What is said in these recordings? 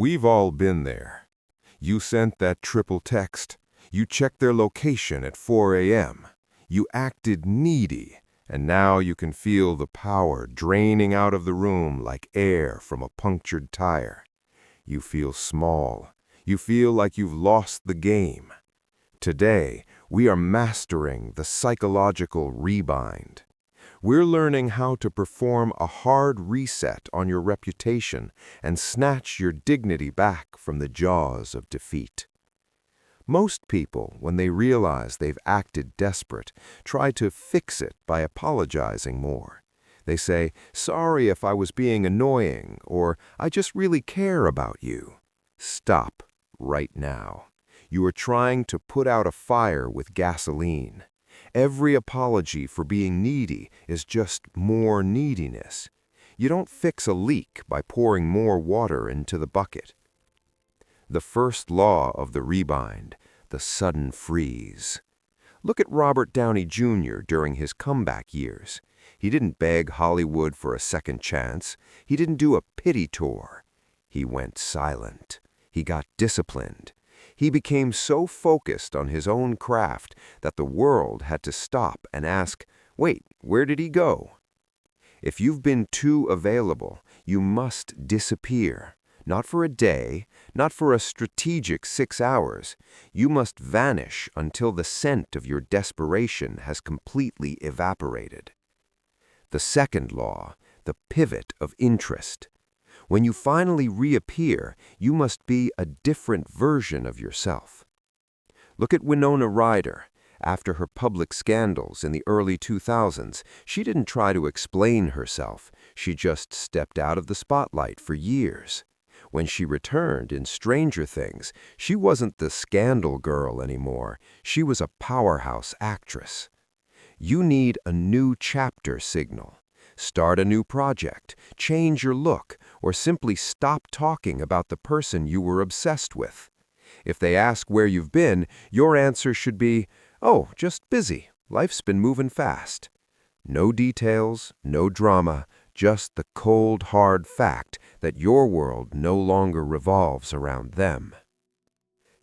We've all been there. You sent that triple text. You checked their location at 4 a.m. You acted needy, and now you can feel the power draining out of the room like air from a punctured tire. You feel small. You feel like you've lost the game. Today, we are mastering the psychological rebind. We're learning how to perform a hard reset on your reputation and snatch your dignity back from the jaws of defeat. Most people, when they realize they've acted desperate, try to fix it by apologizing more. They say, "Sorry if I was being annoying," or "I just really care about you." Stop right now. You are trying to put out a fire with gasoline. Every apology for being needy is just more neediness. You don't fix a leak by pouring more water into the bucket. The first law of the rebind, the sudden freeze. Look at Robert Downey Jr. during his comeback years. He didn't beg Hollywood for a second chance. He didn't do a pity tour. He went silent. He got disciplined. He became so focused on his own craft that the world had to stop and ask, "Wait, where did he go?" If you've been too available, you must disappear. Not for a day, not for a strategic 6 hours. You must vanish until the scent of your desperation has completely evaporated. The second law, the pivot of interest. When you finally reappear, you must be a different version of yourself. Look at Winona Ryder. After her public scandals in the early 2000s, she didn't try to explain herself. She just stepped out of the spotlight for years. When she returned in Stranger Things, she wasn't the scandal girl anymore. She was a powerhouse actress. You need a new chapter signal. Start a new project, change your look, or simply stop talking about the person you were obsessed with. If they ask where you've been, your answer should be, "Oh, just busy. Life's been moving fast." No details, no drama, just the cold, hard fact that your world no longer revolves around them.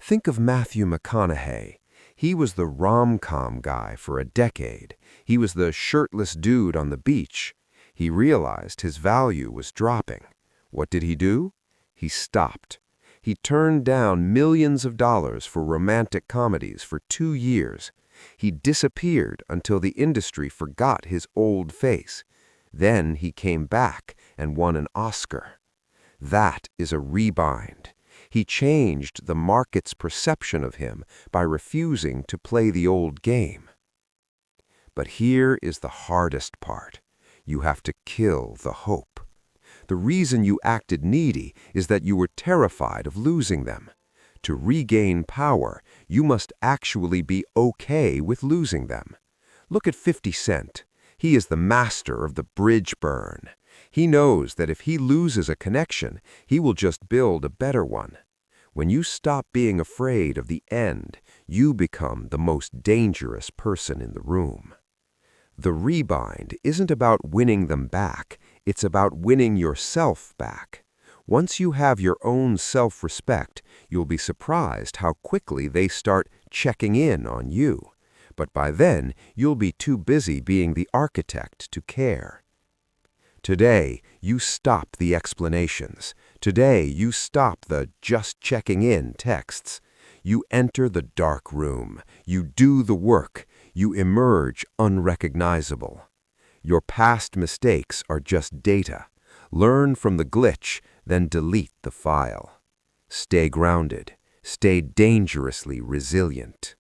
Think of Matthew McConaughey. He was the rom-com guy for a decade. He was the shirtless dude on the beach. He realized his value was dropping. What did he do? He stopped. He turned down millions of dollars for romantic comedies for 2 years. He disappeared until the industry forgot his old face. Then he came back and won an Oscar. That is a rebind. He changed the market's perception of him by refusing to play the old game. But here is the hardest part. You have to kill the hope. The reason you acted needy is that you were terrified of losing them. To regain power, you must actually be okay with losing them. Look at 50 Cent. He is the master of the bridge burn. He knows that if he loses a connection, he will just build a better one. When you stop being afraid of the end, you become the most dangerous person in the room. The rebind isn't about winning them back, it's about winning yourself back. Once you have your own self-respect, you'll be surprised how quickly they start checking in on you. But by then, you'll be too busy being the architect to care. Today, you stop the explanations. Today, you stop the "just checking in" texts. You enter the dark room. You do the work. You emerge unrecognizable. Your past mistakes are just data. Learn from the glitch, then delete the file. Stay grounded. Stay dangerously resilient.